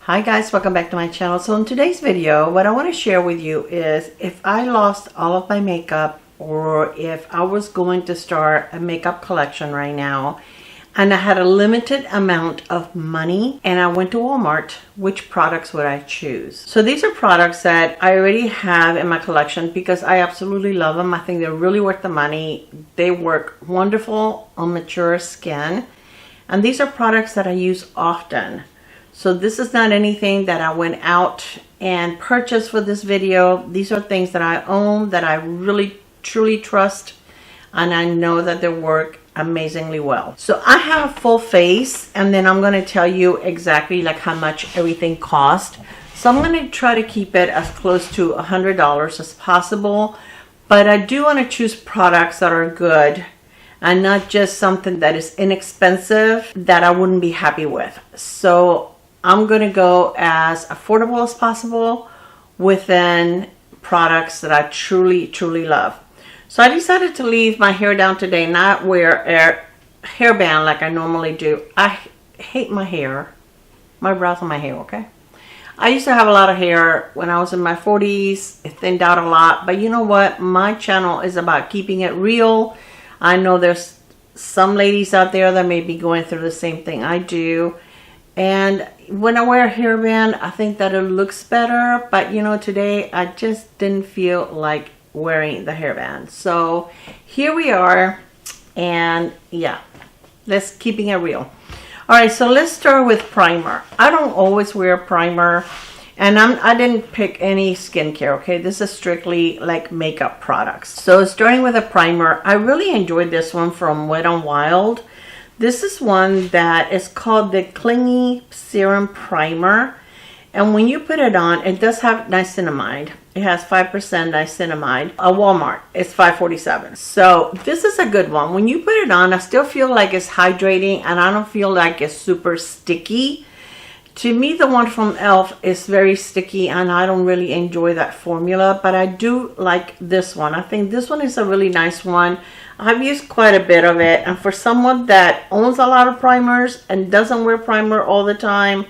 Hi guys, welcome back to my channel. So in today's video, what I want to share with you is if I lost all of my makeup or if I was going to start a makeup collection right now and I had a limited amount of money and I went to Walmart, which products would I choose? So these are products that I already have in my collection because I absolutely love them. I think they're really worth the money. They work wonderful on mature skin. And these are products that I use often. So this is not anything that I went out and purchased for this video. These are things that I own, that I really truly trust, and I know that they work amazingly well. So I have a full face, and then I'm going to tell you exactly like how much everything cost. So I'm going to try to keep it as close to $100 as possible, but I do want to choose products that are good and not just something that is inexpensive that I wouldn't be happy with. So I'm going to go as affordable as possible within products that I truly love. So I decided to leave my hair down today, not wear a hairband like I normally do. I hate my hair, my brows and my hair, okay? I used to have a lot of hair when I was in my 40s. It thinned out a lot, but you know what? My channel is about keeping it real. I know there's some ladies out there that may be going through the same thing I do. And when I wear a hairband, I think that it looks better. But you know, today I just didn't feel like wearing the hairband. So here we are. And yeah, let's keeping it real. All right, so let's start with primer. I don't always wear primer. And I didn't pick any skincare, okay? This is strictly like makeup products. So starting with a primer, I really enjoyed this one from Wet n Wild. This is one that is called the Clingy Serum Primer. And when you put it on, it does have niacinamide. It has 5% niacinamide. At Walmart, it's $5.47. So this is a good one. When you put it on, I still feel like it's hydrating and I don't feel like it's super sticky. To me, the one from e.l.f. is very sticky and I don't really enjoy that formula, but I do like this one. I think this one is a really nice one. I've used quite a bit of it, and for someone that owns a lot of primers and doesn't wear primer all the time,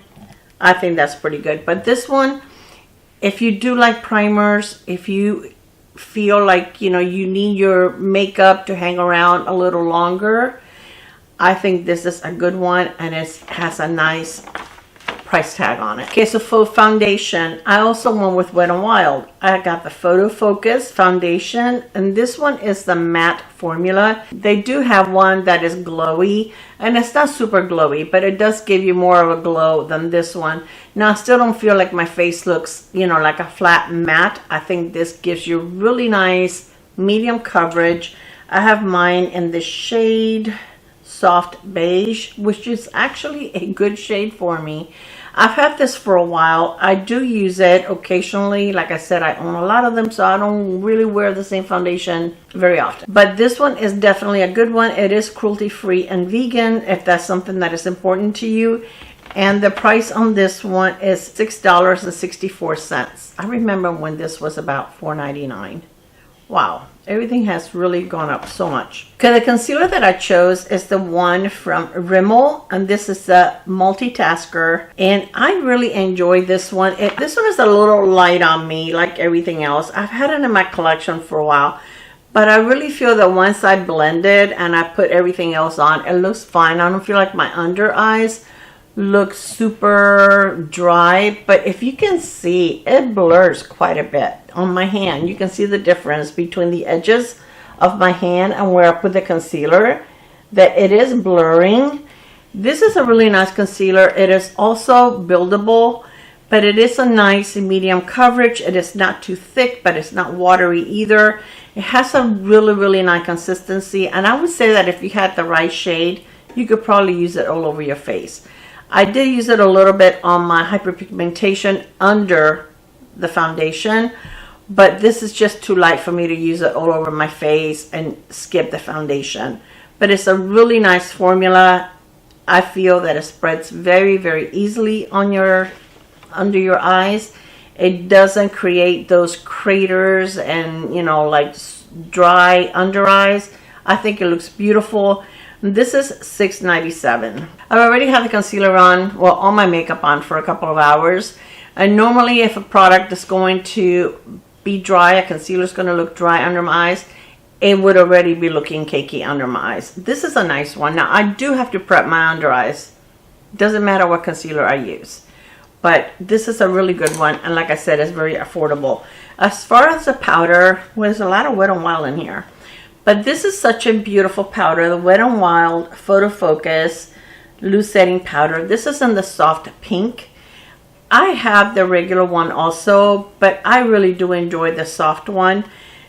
I think that's pretty good. But this one, if you do like primers, if you feel like, you know, you need your makeup to hang around a little longer, I think this is a good one, and it has a nice price tag on it. Okay, so for foundation, I also went with Wet n Wild. I got the Photo Focus foundation, and this one is the matte formula. They do have one that is glowy, and it's not super glowy, but it does give you more of a glow than this one. Now, I still don't feel like my face looks, you know, like a flat matte. I think this gives you really nice medium coverage. I have mine in the shade Soft Beige, which is actually a good shade for me. I've had this for a while. I do use it occasionally. Like I said, I own a lot of them, so I don't really wear the same foundation very often. But this one is definitely a good one. It is cruelty-free and vegan, if that's something that is important to you. And the price on this one is $6.64. I remember when this was about $4.99. Wow, everything has really gone up so much. Okay, the concealer that I chose is the one from Rimmel, and this is a multitasker, and I really enjoy this one. This one is a little light on me, like everything else. I've had it in my collection for a while, but I really feel that once I blend it and I put everything else on, it looks fine. I don't feel like my under eyes look super dry, but if you can see, it blurs quite a bit on my hand. You can see the difference between the edges of my hand and where I put the concealer, that it is blurring. This is a really nice concealer. It is also buildable, but it is a nice medium coverage. It is not too thick, but it's not watery either. It has a really nice consistency, and I would say that if you had the right shade, you could probably use it all over your face. I did use it a little bit on my hyperpigmentation under the foundation, but this is just too light for me to use it all over my face and skip the foundation. But it's a really nice formula. I feel that it spreads very easily on under your eyes. It doesn't create those craters and, you know, like dry under eyes. I think it looks beautiful. This is $6.97. I already have the concealer on, well, all my makeup on for a couple of hours. And normally if a product is going to be dry, a concealer is going to look dry under my eyes, it would already be looking cakey under my eyes. This is a nice one. Now I do have to prep my under eyes. Doesn't matter what concealer I use. But this is a really good one. And like I said, it's very affordable. As far as the powder, well, there's a lot of Wet n Wild in here. But this is such a beautiful powder. The Wet n Wild Photo Focus Loose Setting Powder. This is in the soft pink. I have the regular one also, but I really do enjoy the soft one.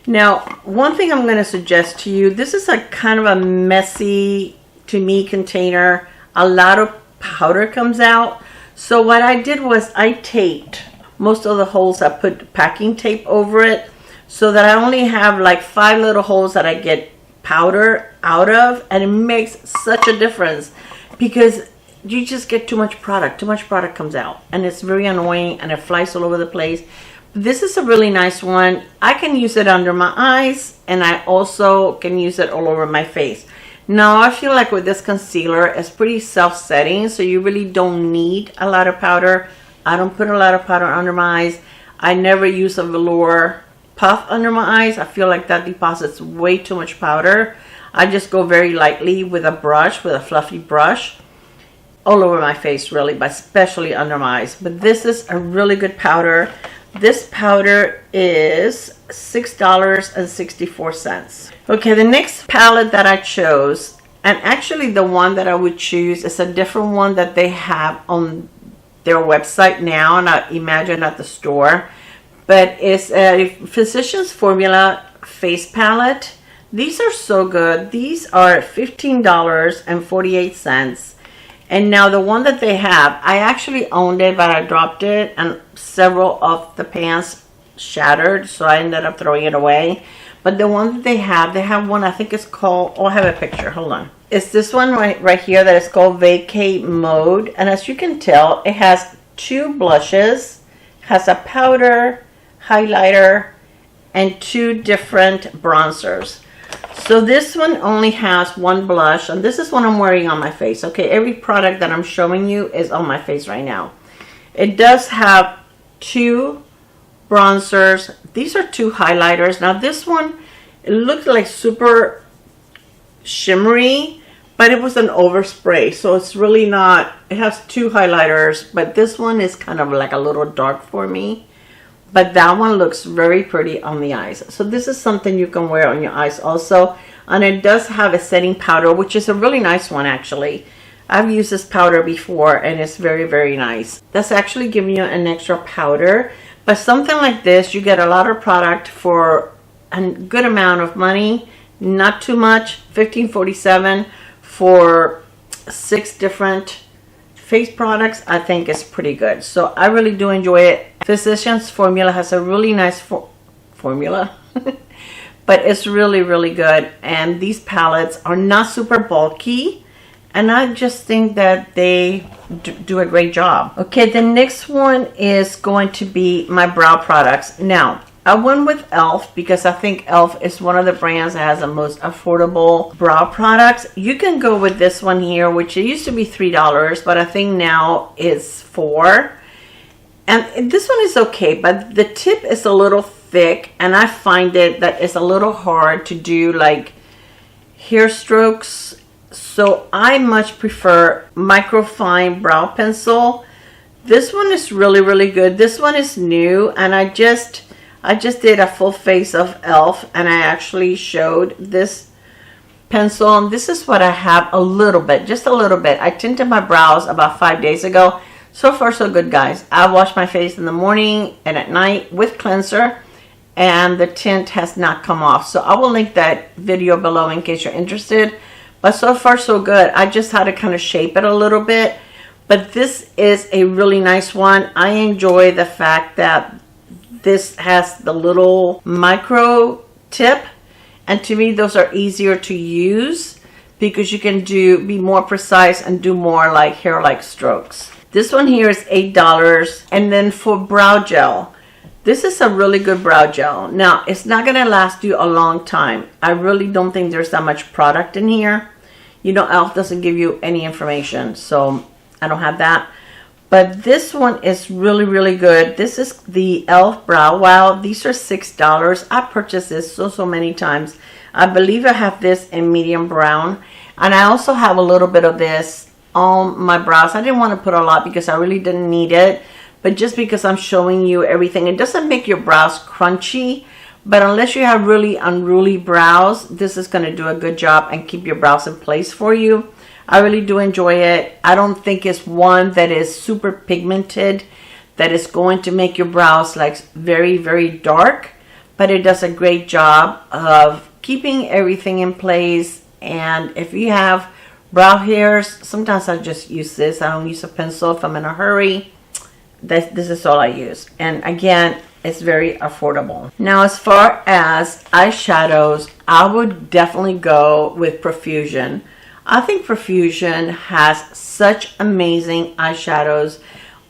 Now, one thing I'm going to suggest to you, this is a kind of a messy, to me, container. A lot of powder comes out. So what I did was I taped most of the holes. I put packing tape over it so that I only have like 5 little holes that I get powder out of, and it makes such a difference because you just get too much product. Too much product comes out and it's very annoying and it flies all over the place. This is a really nice one. I can use it under my eyes and I also can use it all over my face. Now I feel like with this concealer, it's pretty self-setting, so you really don't need a lot of powder. I don't put a lot of powder under my eyes. I never use a velour puff under my eyes. I feel like that deposits way too much powder. I just go very lightly with a brush, with a fluffy brush, all over my face really, but especially under my eyes. But this is a really good powder. This powder is $6.64. Okay, the next palette that I chose, and actually the one that I would choose is a different one that they have on their website now, and I imagine at the store. But it's a Physicians Formula face palette. These are so good. These are $15.48. And now the one that they have, I actually owned it, but I dropped it and several of the pans shattered, so I ended up throwing it away. But the one that they have one, I think it's called, oh, I have a picture, hold on. It's this one right here that is called Vacay Mode. And as you can tell, it has 2 blushes, has a powder, highlighter, and 2 different bronzers. So this one only has 1 blush, and this is what I'm wearing on my face. Okay, every product that I'm showing you is on my face right now. It does have 2 bronzers. These are 2 highlighters. Now this one, it looks like super shimmery, but it was an overspray, so it's really not. It has 2 highlighters, but this one is kind of like a little dark for me. But that one looks very pretty on the eyes. So this is something you can wear on your eyes also. And it does have a setting powder, which is a really nice one actually. I've used this powder before and it's very, very nice. That's actually giving you an extra powder. But something like this, you get a lot of product for a good amount of money. Not too much. $15.47 for 6 different face products. I think is pretty good. So I really do enjoy it. Physicians Formula has a really nice formula. But it's really, really good. And these palettes are not super bulky. And I just think that they do a great job. Okay, the next one is going to be my brow products. Now, I went with e.l.f. because I think e.l.f. is one of the brands that has the most affordable brow products. You can go with this one here, which it used to be $3, but I think now it's $4. And this one is okay, but the tip is a little thick, and I find it that it's a little hard to do like hair strokes. So I much prefer microfine brow pencil. This one is really, really good. This one is new, and I just did a full face of e.l.f. and I actually showed this pencil. And this is what I have a little bit, just a little bit. I tinted my brows about 5 days ago. So far, so good, guys. I wash my face in the morning and at night with cleanser, and the tint has not come off. So I will link that video below in case you're interested. But so far, so good. I just had to kind of shape it a little bit. But this is a really nice one. I enjoy the fact that this has the little micro tip, and to me those are easier to use because you can be more precise and do more like hair-like strokes. This one here is $8. And then for brow gel, this is a really good brow gel. Now, it's not going to last you a long time. I really don't think there's that much product in here. You know, e.l.f. doesn't give you any information, so I don't have that. But this one is really, really good. This is the e.l.f. Brow Wow. These are $6. I purchased this so many times. I believe I have this in medium brown. And I also have a little bit of this on my brows. I didn't want to put a lot because I really didn't need it. But just because I'm showing you everything, it doesn't make your brows crunchy. But unless you have really unruly brows, this is going to do a good job and keep your brows in place for you. I really do enjoy it. I don't think it's one that is super pigmented, that is going to make your brows like very, very dark. But it does a great job of keeping everything in place. And if you have brow hairs, sometimes I just use this. I don't use a pencil if I'm in a hurry. This is all I use. And again, it's very affordable. Now, as far as eyeshadows, I would definitely go with Profusion. I think Profusion has such amazing eyeshadows.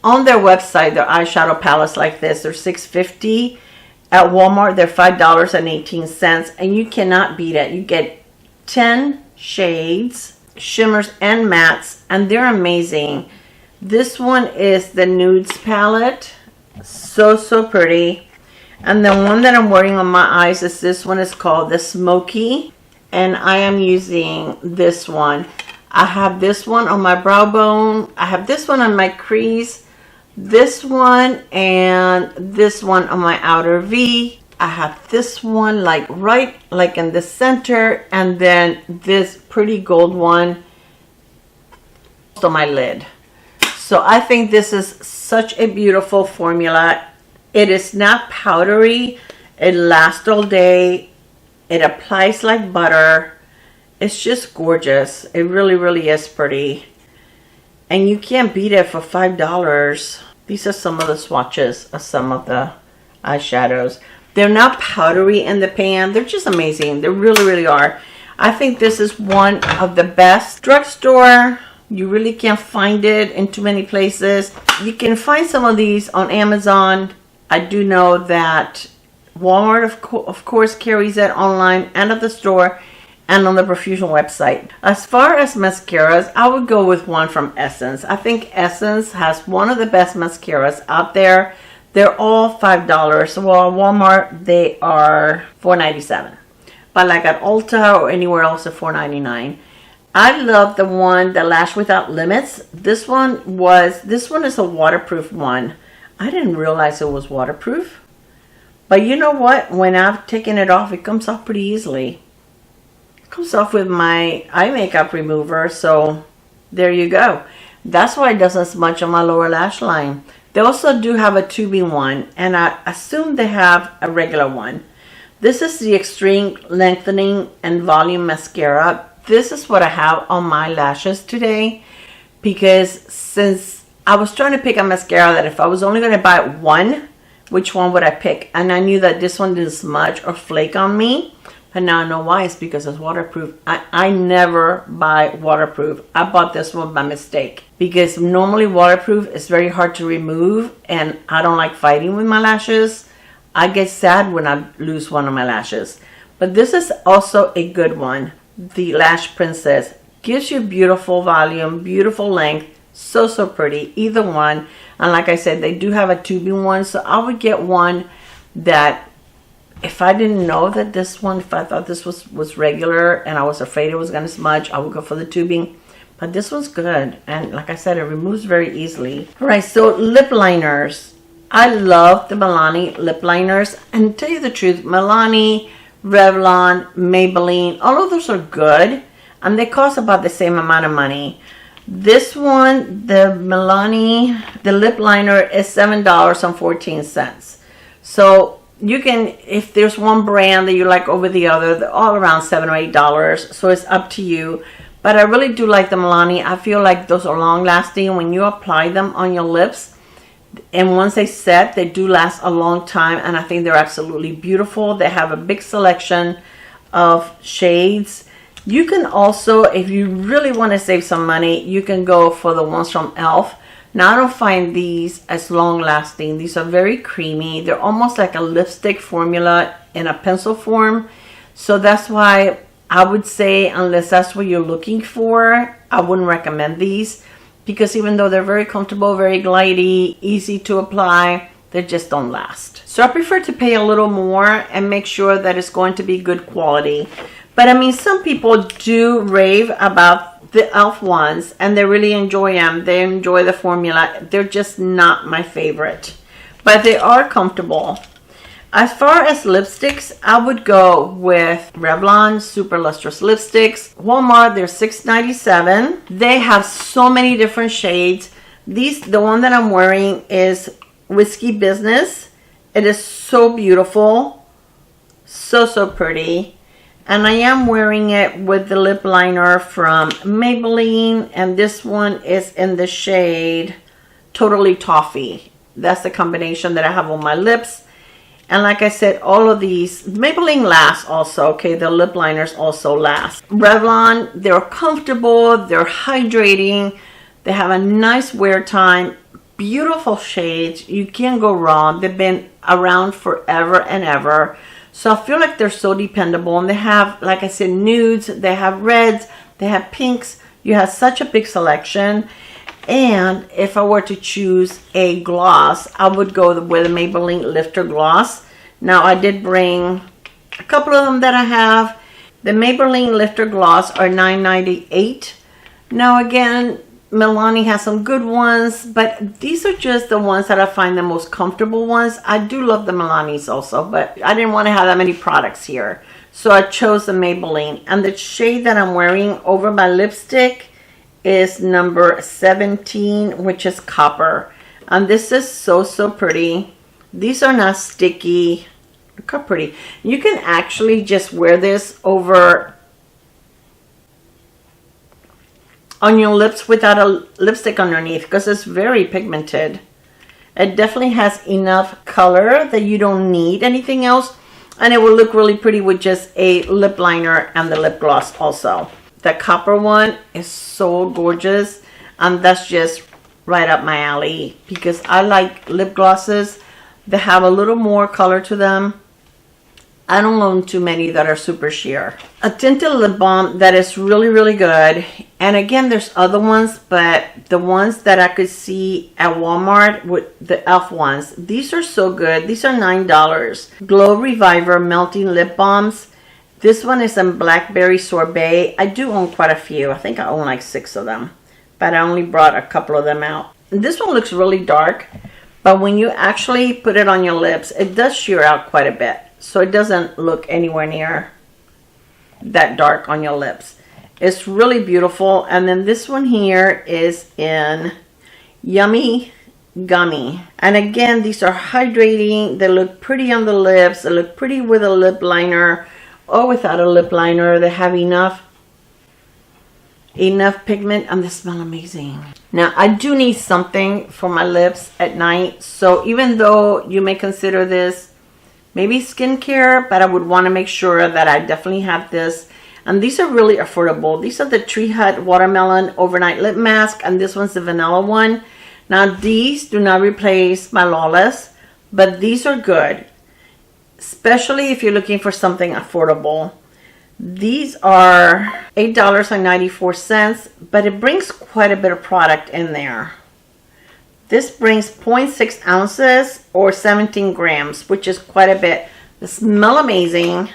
On their website, their eyeshadow palettes like this, they're $6.50. At Walmart, they're $5.18, and you cannot beat it. You get 10 shades, shimmers and mattes, and they're amazing. This one is the Nudes palette. So pretty. And the one that I'm wearing on my eyes is this one. Is called the Smoky. And I am using this one. I have this one on my brow bone. I have this one on my crease. This one and this one on my outer V. I have this one right in the center. And then this pretty gold one on my lid. So I think this is such a beautiful formula. It is not powdery. It lasts all day. It applies like butter. It's just gorgeous. It really, really is pretty. And you can't beat it for $5. These are some of the swatches of some of the eyeshadows. They're not powdery in the pan. They're just amazing. They really, really are. I think this is one of the best. Drugstore, you really can't find it in too many places. You can find some of these on Amazon. I do know that Walmart, of course, carries it online and at the store and on the Profusion website. As far as mascaras, I would go with one from Essence. I think Essence has one of the best mascaras out there. They're all $5. Well, at Walmart, they are $4.97. But like at Ulta or anywhere else, they're $4.99. I love the one, the Lash Without Limits. This one is a waterproof one. I didn't realize it was waterproof. But you know what? When I've taken it off, it comes off pretty easily. It comes off with my eye makeup remover. So there you go. That's why it doesn't smudge on my lower lash line. They also do have a tubing one. And I assume they have a regular one. This is the Extreme Lengthening and Volume Mascara. This is what I have on my lashes today. Because since I was trying to pick a mascara that if I was only going to buy one, which one would I pick? And I knew that this one didn't smudge or flake on me. But now I know why. It's because it's waterproof. I never buy waterproof. I bought this one by mistake. Because normally waterproof is very hard to remove. And I don't like fighting with my lashes. I get sad when I lose one of my lashes. But this is also a good one. The Lash Princess. Gives you beautiful volume, beautiful length. So pretty. Either one. And like I said, they do have a tubing one. So I would get one that if I didn't know that this one, if I thought this was regular and I was afraid it was going to smudge, I would go for the tubing. But this one's good. And like I said, it removes very easily. All right, so lip liners. I love the Milani lip liners. And to tell you the truth, Milani, Revlon, Maybelline, all of those are good. And they cost about the same amount of money. This one, the Milani, the lip liner is $7.14. So you can, if there's one brand that you like over the other, they're all around $7 or $8. So it's up to you. But I really do like the Milani. I feel like those are long lasting. When you apply them on your lips, and once they set, they do last a long time. And I think they're absolutely beautiful. They have a big selection of shades. You can also, if you really want to save some money, you can go for the ones from e.l.f. Now, I don't find these as long lasting. These are very creamy. They're almost like a lipstick formula in a pencil form. So that's why I would say, unless that's what you're looking for, I wouldn't recommend these, because even though they're very comfortable, very glidey, easy to apply, they just don't last. So I prefer to pay a little more and make sure that it's going to be good quality. But I mean, some people do rave about the e.l.f. ones and they really enjoy them. They enjoy the formula. They're just not my favorite, but they are comfortable. As far as lipsticks, I would go with Revlon Super Lustrous Lipsticks. Walmart, they're $6.97. They have so many different shades. The one that I'm wearing is Whiskey Business. It is so beautiful. So pretty. And I am wearing it with the lip liner from Maybelline. And this one is in the shade Totally Toffee. That's the combination that I have on my lips. And like I said, all of these, Maybelline lasts also, okay? The lip liners also last. Revlon, they're comfortable, they're hydrating, they have a nice wear time, beautiful shades. You can't go wrong. They've been around forever and ever. So I feel like they're so dependable. And they have, like I said, nudes, they have reds, they have pinks. You have such a big selection. And if I were to choose a gloss, I would go with a Maybelline Lifter Gloss. Now, I did bring a couple of them that I have. The Maybelline Lifter Gloss are $9.98. Now, again, Milani has some good ones, but these are just the ones that I find the most comfortable ones. I do love the Milani's also, but I didn't want to have that many products here. So I chose the Maybelline. And the shade that I'm wearing over my lipstick is number 17, which is Copper. And this is so pretty. These are not sticky. Look how pretty. You can actually just wear this over on your lips without a lipstick underneath, because it's very pigmented. It definitely has enough color that you don't need anything else, and it will look really pretty with just a lip liner and the lip gloss also. The Copper one is so gorgeous, and that's just right up my alley, because I like lip glosses that have a little more color to them. I don't own too many that are super sheer. A tinted lip balm that is really good. And again, there's other ones, but the ones that I could see at Walmart with the e.l.f. ones, these are so good. These are $9. Glow Reviver Melting Lip Balms. This one is in Blackberry Sorbet. I do own quite a few. I think I own like 6 of them, but I only brought a couple of them out. This one looks really dark, but when you actually put it on your lips, it does sheer out quite a bit. So it doesn't look anywhere near that dark on your lips. It's really beautiful. And then this one here is in Yummy Gummy. And again, these are hydrating. They look pretty on the lips. They look pretty with a lip liner or without a lip liner. They have enough pigment, and they smell amazing. Now, I do need something for my lips at night. So even though you may consider this maybe skincare, but I would want to make sure that I definitely have this. And these are really affordable. These are the Tree Hut Watermelon Overnight Lip Mask, and this one's the vanilla one. Now, these do not replace my Lawless, but these are good, especially if you're looking for something affordable. These are $8.94, but it brings quite a bit of product in there. This brings 0.6 ounces or 17 grams, which is quite a bit. They smell amazing.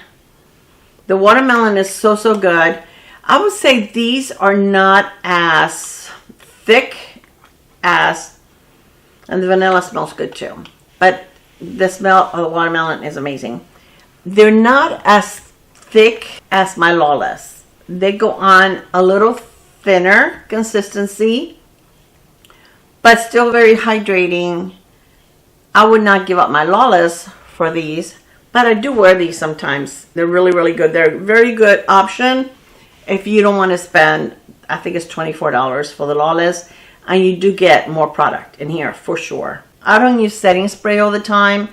The watermelon is so good. I would say these are not as thick as, and the vanilla smells good too, but the smell of the watermelon is amazing. They're not as thick as my Lawless. They go on a little thinner consistency, but still very hydrating. I would not give up my Lawless for these, but I do wear these sometimes. They're really good. They're a very good option if you don't want to spend, I think it's $24 for the Lawless, and you do get more product in here for sure. I don't use setting spray all the time,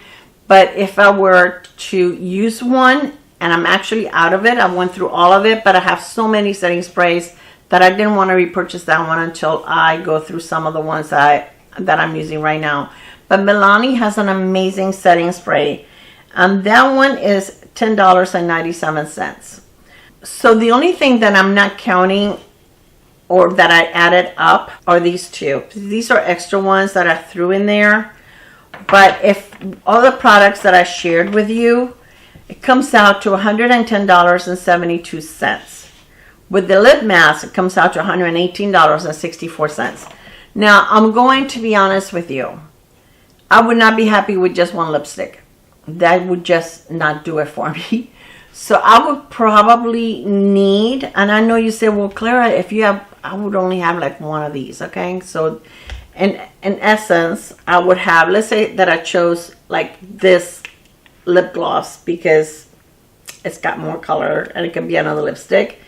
but if I were to use one and I'm actually out of it, I went through all of it, but I have so many setting sprays that I didn't want to repurchase that one until I go through some of the ones that I'm using right now. But Milani has an amazing setting spray, and that one is $10.97. So the only thing that I'm not counting or that I added up are these two. These are extra ones that I threw in there. But if all the products that I shared with you, it comes out to $110.72. With the lip mask, it comes out to $118.64. Now, I'm going to be honest with you. I would not be happy with just one lipstick. That would just not do it for me. So I would probably need, and I know you say, well, Clara, if you have, I would only have like one of these, okay? So in essence, I would have, let's say that I chose like this lip gloss because it's got more color and it can be another lipstick.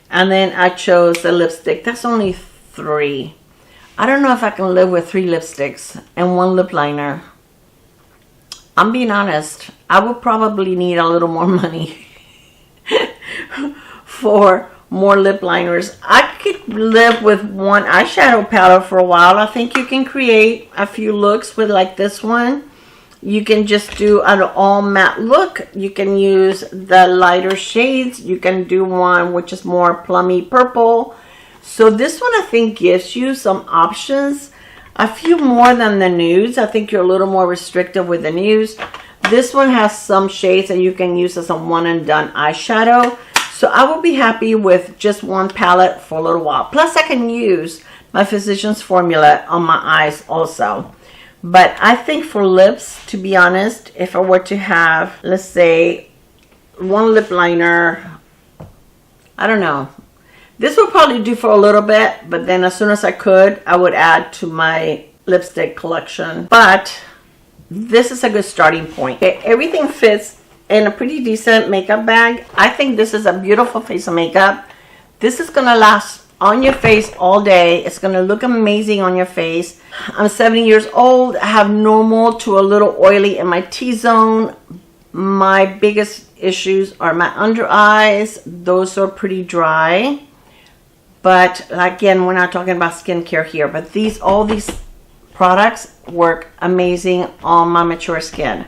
And then I chose the lipstick. That's only 3. I don't know if I can live with 3 lipsticks and 1 lip liner. I'm being honest. I would probably need a little more money for more lip liners. I could live with 1 eyeshadow palette for a while. I think you can create a few looks with like this one. You can just do an all matte look. You can use the lighter shades. You can do one which is more plummy purple. So this one I think gives you some options. A few more than the nudes. I think you're a little more restrictive with the nudes. This one has some shades that you can use as a one and done eyeshadow. So I will be happy with just 1 palette for a little while. Plus I can use my Physicians Formula on my eyes also. But I think for lips, to be honest, if I were to have, let's say, 1 lip liner, I don't know. This would probably do for a little bit, but then as soon as I could, I would add to my lipstick collection. But this is a good starting point. Okay, everything fits in a pretty decent makeup bag. I think this is a beautiful face of makeup. This is gonna last on your face all day. It's gonna look amazing on your face. I'm 70 years old. I have normal to a little oily in my T-zone. My biggest issues are my under eyes. Those are pretty dry. But again, we're not talking about skincare here. But all these products work amazing on my mature skin.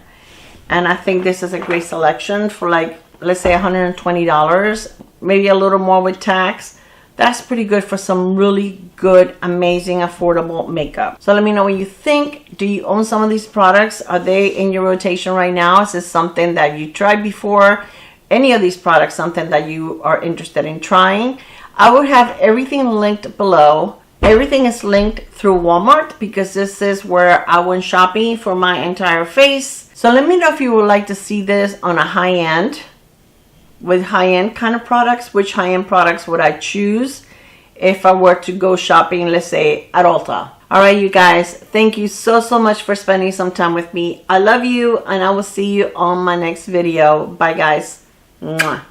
And I think this is a great selection for like, let's say $120. Maybe a little more with tax. That's pretty good for some really good, amazing, affordable makeup. So let me know what you think. Do you own some of these products? Are they in your rotation right now? Is this something that you tried before? Any of these products, something that you are interested in trying? I will have everything linked below. Everything is linked through Walmart because this is where I went shopping for my entire face. So let me know if you would like to see this on a high-end, with high-end kind of products. Which high-end products would I choose if I were to go shopping, let's say at Ulta? All right, you guys, thank you so much for spending some time with me. I love you, and I will see you on my next video. Bye, guys. Mwah.